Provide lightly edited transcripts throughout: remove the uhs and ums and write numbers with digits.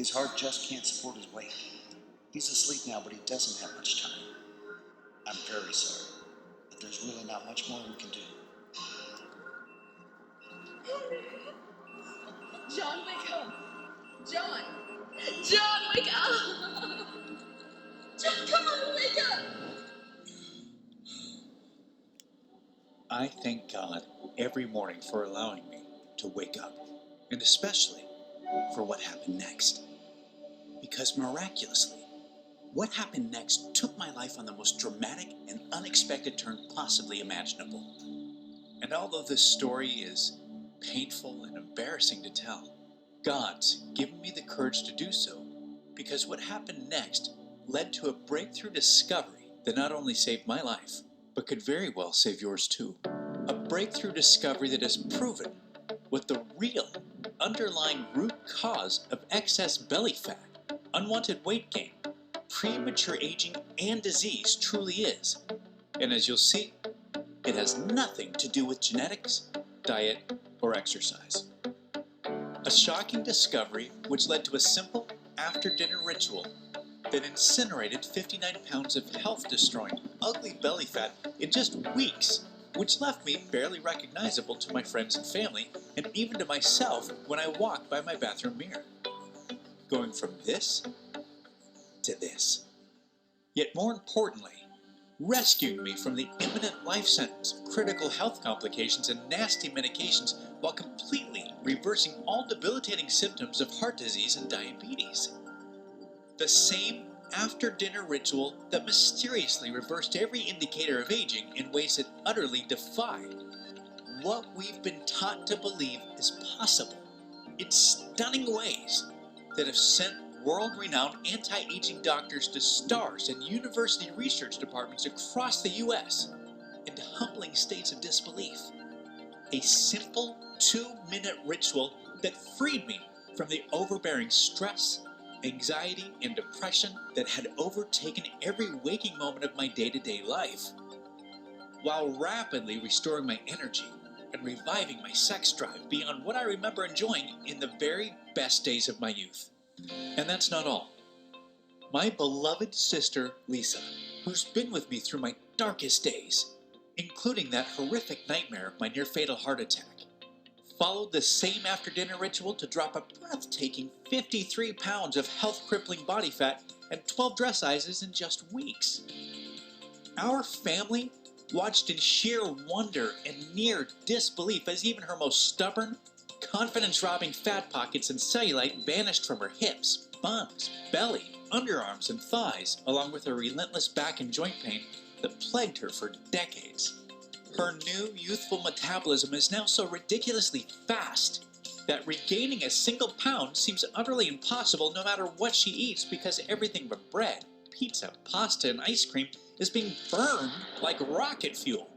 His heart just can't support his weight. He's asleep now, but he doesn't have much time. I'm very sorry, but there's really not much more we can do. John, wake up! John! John, wake up! John, come on, wake up! I thank God every morning for allowing me to wake up, and especially for what happened next. Because miraculously, what happened next took my life on the most dramatic and unexpected turn possibly imaginable. And although this story is painful and embarrassing to tell, God's given me the courage to do so, because what happened next led to a breakthrough discovery that not only saved my life, but could very well save yours too. A breakthrough discovery that has proven what the real underlying root cause of excess belly fat, unwanted weight gain, premature aging, and disease truly is. And as you'll see, it has nothing to do with genetics, diet, or exercise. A shocking discovery which led to a simple after-dinner ritual that incinerated 59 pounds of health-destroying, ugly belly fat in just weeks, which left me barely recognizable to my friends and family, and even to myself when I walked by my bathroom mirror. Going from this to this. Yet more importantly, rescuing me from the imminent life sentence, critical health complications, and nasty medications while completely reversing all debilitating symptoms of heart disease and diabetes. The same after-dinner ritual that mysteriously reversed every indicator of aging in ways that utterly defy what we've been taught to believe is possible. In stunning ways that have sent world-renowned anti-aging doctors to stars and university research departments across the U.S. into humbling states of disbelief. A simple 2-minute ritual that freed me from the overbearing stress, anxiety, and depression that had overtaken every waking moment of my day-to-day life, while rapidly restoring my energy and reviving my sex drive beyond what I remember enjoying in the very best days of my youth. And that's not all. My beloved sister, Lisa, who's been with me through my darkest days, including that horrific nightmare of my near-fatal heart attack, followed the same after-dinner ritual to drop a breathtaking 53 pounds of health-crippling body fat and 12 dress sizes in just weeks. Our family watched in sheer wonder and near disbelief as even her most stubborn, confidence-robbing fat pockets and cellulite vanished from her hips, buns, belly, underarms, and thighs, along with her relentless back and joint pain that plagued her for decades. Her new youthful metabolism is now so ridiculously fast that regaining a single pound seems utterly impossible no matter what she eats, because everything but bread, pizza, pasta, and ice cream is being burned like rocket fuel.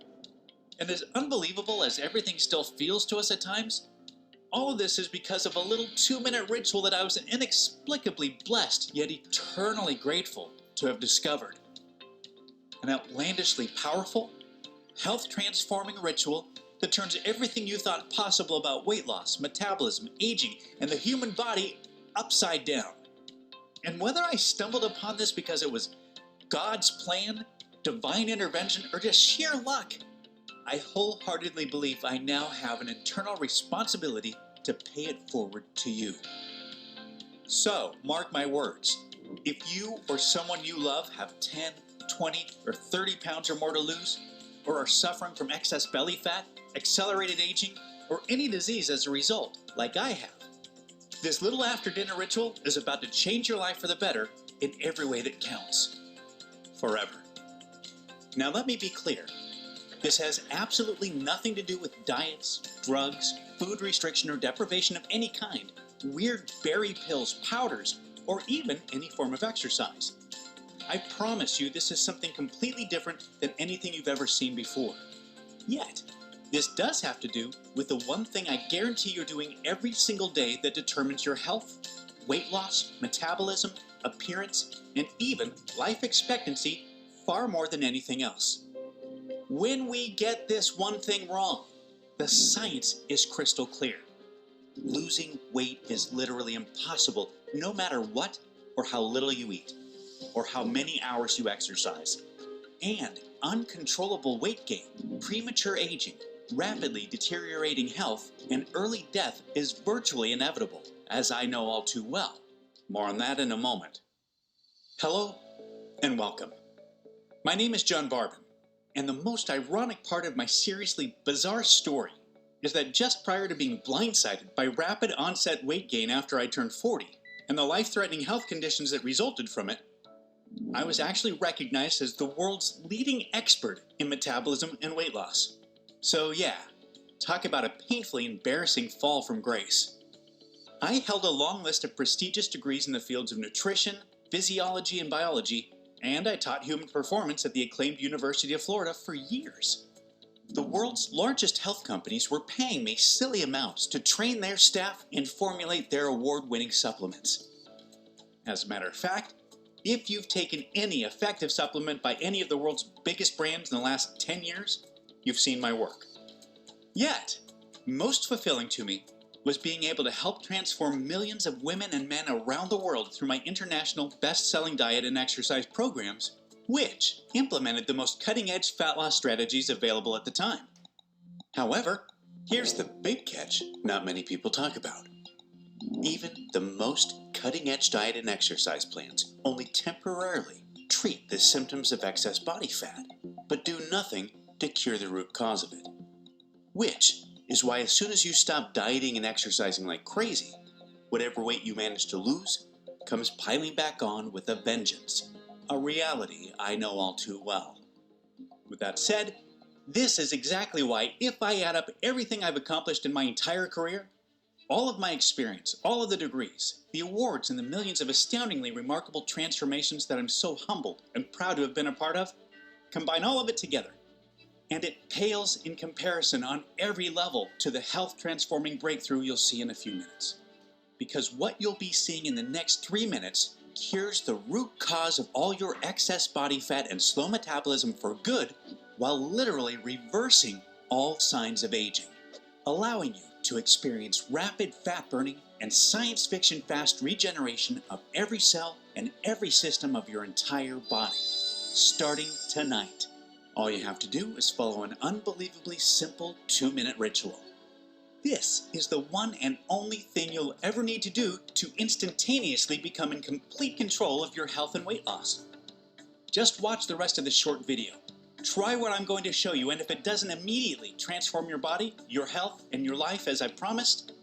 And as unbelievable as everything still feels to us at times, all of this is because of a little 2-minute ritual that I was inexplicably blessed yet eternally grateful to have discovered. An outlandishly powerful, health-transforming ritual that turns everything you thought possible about weight loss, metabolism, aging, and the human body upside down. And whether I stumbled upon this because it was God's plan, divine intervention, or just sheer luck, I wholeheartedly believe I now have an eternal responsibility to pay it forward to you. So, mark my words, if you or someone you love have 10, 20, or 30 pounds or more to lose, or are suffering from excess belly fat, accelerated aging, or any disease as a result, like I have, this little after-dinner ritual is about to change your life for the better in every way that counts. Forever. Now let me be clear. This has absolutely nothing to do with diets, drugs, food restriction, or deprivation of any kind, weird berry pills, powders, or even any form of exercise. I promise you this is something completely different than anything you've ever seen before. Yet, this does have to do with the one thing I guarantee you're doing every single day that determines your health, weight loss, metabolism, appearance, and even life expectancy far more than anything else. When we get this one thing wrong, the science is crystal clear. Losing weight is literally impossible no matter what or how little you eat, or how many hours you exercise. And uncontrollable weight gain, premature aging, rapidly deteriorating health, and early death is virtually inevitable, as I know all too well. More on that in a moment. Hello and welcome. My name is John Barbin, and the most ironic part of my seriously bizarre story is that just prior to being blindsided by rapid onset weight gain after I turned 40, and the life-threatening health conditions that resulted from it, I was actually recognized as the world's leading expert in metabolism and weight loss. So yeah, talk about a painfully embarrassing fall from grace. I held a long list of prestigious degrees in the fields of nutrition, physiology, and biology, and I taught human performance at the acclaimed University of Florida for years. The world's largest health companies were paying me silly amounts to train their staff and formulate their award-winning supplements. As a matter of fact, if you've taken any effective supplement by any of the world's biggest brands in the last 10 years, you've seen my work. Yet, most fulfilling to me was being able to help transform millions of women and men around the world through my international best-selling diet and exercise programs, which implemented the most cutting-edge fat loss strategies available at the time. However, here's the big catch not many people talk about. Even the most cutting-edge diet and exercise plans only temporarily treat the symptoms of excess body fat, but do nothing to cure the root cause of it. Which is why as soon as you stop dieting and exercising like crazy, whatever weight you manage to lose comes piling back on with a vengeance, a reality I know all too well. With that said, this is exactly why if I add up everything I've accomplished in my entire career, all of my experience, all of the degrees, the awards, and the millions of astoundingly remarkable transformations that I'm so humbled and proud to have been a part of, combine all of it together, and it pales in comparison on every level to the health-transforming breakthrough you'll see in a few minutes. Because what you'll be seeing in the next 3 minutes cures the root cause of all your excess body fat and slow metabolism for good, while literally reversing all signs of aging, allowing you to experience rapid fat burning and science fiction fast regeneration of every cell and every system of your entire body, starting tonight. All you have to do is follow an unbelievably simple 2-minute ritual. This is the one and only thing you'll ever need to do to instantaneously become in complete control of your health and weight loss. Just watch the rest of this short video. Try what I'm going to show you, and if it doesn't immediately transform your body, your health, and your life as I promised,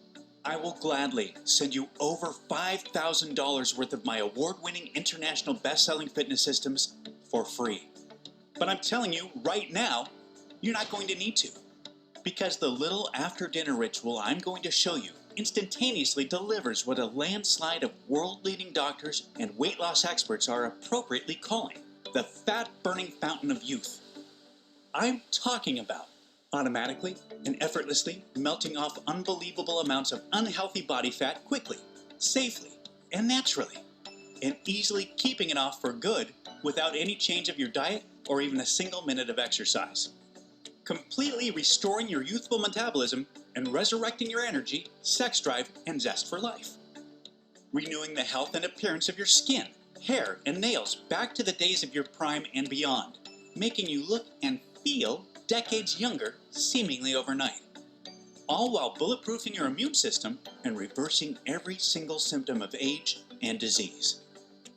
I will gladly send you over $5,000 worth of my award-winning international best-selling fitness systems for free. But I'm telling you right now, you're not going to need to. Because the little after-dinner ritual I'm going to show you instantaneously delivers what a landslide of world-leading doctors and weight loss experts are appropriately calling the fat-burning fountain of youth. I'm talking about automatically and effortlessly melting off unbelievable amounts of unhealthy body fat quickly, safely, and naturally, and easily keeping it off for good without any change of your diet or even a single minute of exercise. Completely restoring your youthful metabolism and resurrecting your energy, sex drive, and zest for life. Renewing the health and appearance of your skin, hair, and nails back to the days of your prime and beyond, making you look and feel decades younger seemingly overnight. All while bulletproofing your immune system and reversing every single symptom of age and disease.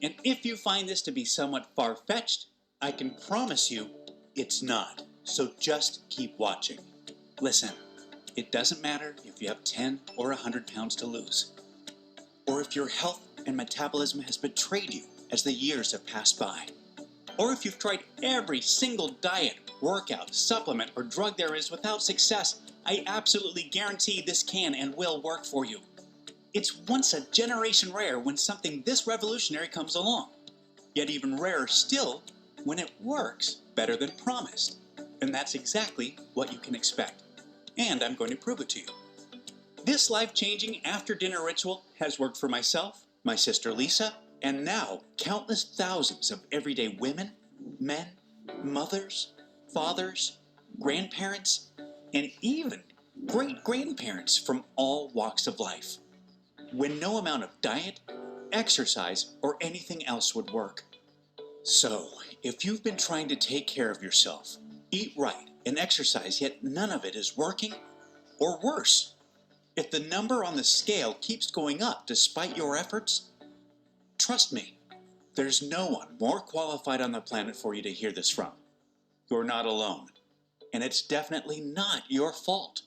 And if you find this to be somewhat far-fetched, I can promise you it's not. So just keep watching. Listen, it doesn't matter if you have 10 or 100 pounds to lose, or if your health and metabolism has betrayed you as the years have passed by, or if you've tried every single diet, workout, supplement, or drug there is without success. I absolutely guarantee this can and will work for you. It's once a generation rare when something this revolutionary comes along, yet even rarer still when it works better than promised. And that's exactly what you can expect. And I'm going to prove it to you. This life-changing after-dinner ritual has worked for myself, my sister Lisa, and now countless thousands of everyday women, men, mothers, fathers, grandparents, and even great-grandparents from all walks of life, when no amount of diet, exercise, or anything else would work. So, if you've been trying to take care of yourself, eat right, and exercise, yet none of it is working, or worse, if the number on the scale keeps going up despite your efforts, trust me, there's no one more qualified on the planet for you to hear this from. You're not alone, and it's definitely not your fault.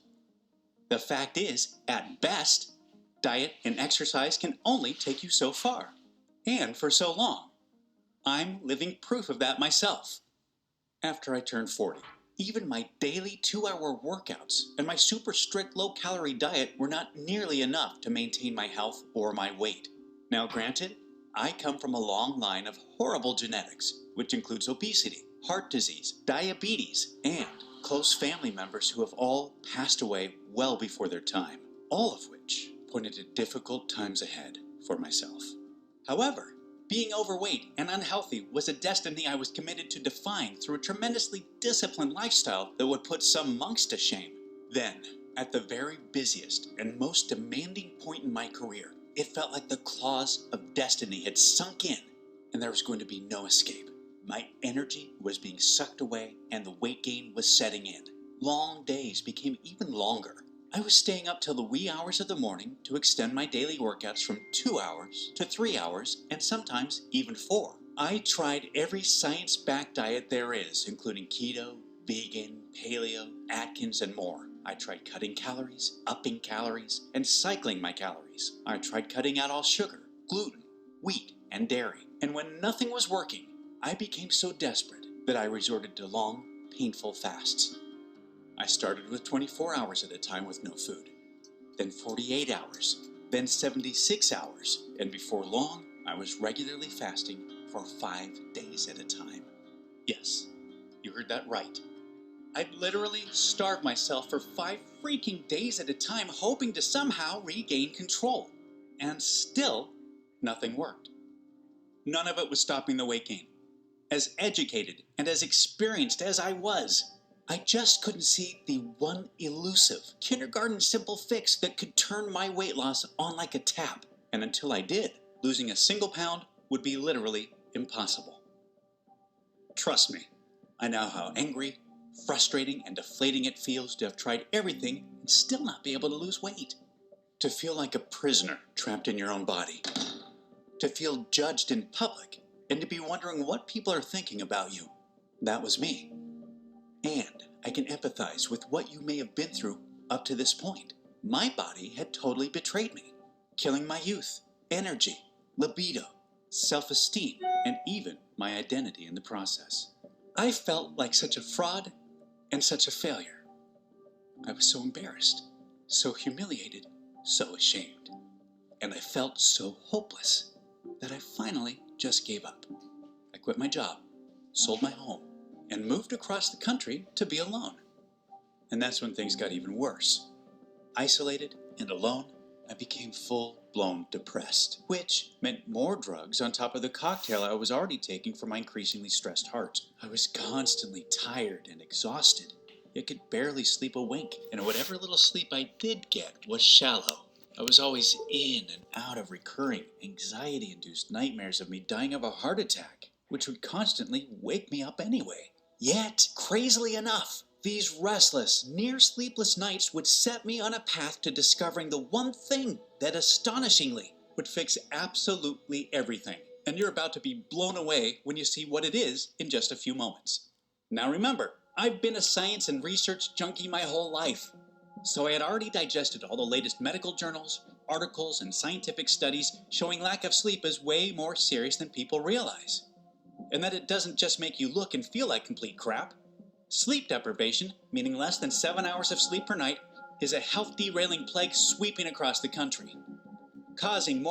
The fact is, at best, diet and exercise can only take you so far, and for so long. I'm living proof of that myself. After I turned 40, even my daily 2-hour workouts and my super strict low-calorie diet were not nearly enough to maintain my health or my weight. Now granted, I come from a long line of horrible genetics, which includes obesity, heart disease, diabetes, and close family members who have all passed away well before their time, all of which pointed to difficult times ahead for myself. However, being overweight and unhealthy was a destiny I was committed to defying through a tremendously disciplined lifestyle that would put some monks to shame. Then, at the very busiest and most demanding point in my career, it felt like the claws of destiny had sunk in and there was going to be no escape. My energy was being sucked away and the weight gain was setting in. Long days became even longer. I was staying up till the wee hours of the morning to extend my daily workouts from 2 hours to 3 hours and sometimes even 4. I tried every science-backed diet there is, including keto, vegan, paleo, Atkins, and more. I tried cutting calories, upping calories, and cycling my calories. I tried cutting out all sugar, gluten, wheat, and dairy. And when nothing was working, I became so desperate that I resorted to long, painful fasts. I started with 24 hours at a time with no food, then 48 hours, then 76 hours, and before long, I was regularly fasting for 5 days at a time. Yes, you heard that right. I'd literally starve myself for 5 freaking days at a time, hoping to somehow regain control. And still, nothing worked. None of it was stopping the weight gain. As educated and as experienced as I was, I just couldn't see the one elusive, kindergarten simple fix that could turn my weight loss on like a tap. And until I did, losing a single pound would be literally impossible. Trust me, I know how angry, frustrating, and deflating it feels to have tried everything and still not be able to lose weight. To feel like a prisoner trapped in your own body. To feel judged in public and to be wondering what people are thinking about you. That was me. And I can empathize with what you may have been through up to this point. My body had totally betrayed me, killing my youth, energy, libido, self-esteem, and even my identity in the process. I felt like such a fraud and such a failure. I was so embarrassed, so humiliated, so ashamed. And I felt so hopeless that I finally just gave up. I quit my job, sold my home, and moved across the country to be alone. And that's when things got even worse. Isolated and alone, I became full-blown depressed, which meant more drugs on top of the cocktail I was already taking for my increasingly stressed heart. I was constantly tired and exhausted, yet could barely sleep a wink, and whatever little sleep I did get was shallow. I was always in and out of recurring, anxiety-induced nightmares of me dying of a heart attack, which would constantly wake me up anyway. Yet, crazily enough, these restless, near-sleepless nights would set me on a path to discovering the one thing that astonishingly would fix absolutely everything. And you're about to be blown away when you see what it is in just a few moments. Now remember, I've been a science and research junkie my whole life. So I had already digested all the latest medical journals, articles, and scientific studies showing lack of sleep is way more serious than people realize. And that it doesn't just make you look and feel like complete crap. Sleep deprivation, meaning less than 7 hours of sleep per night, is a health derailing plague sweeping across the country, causing more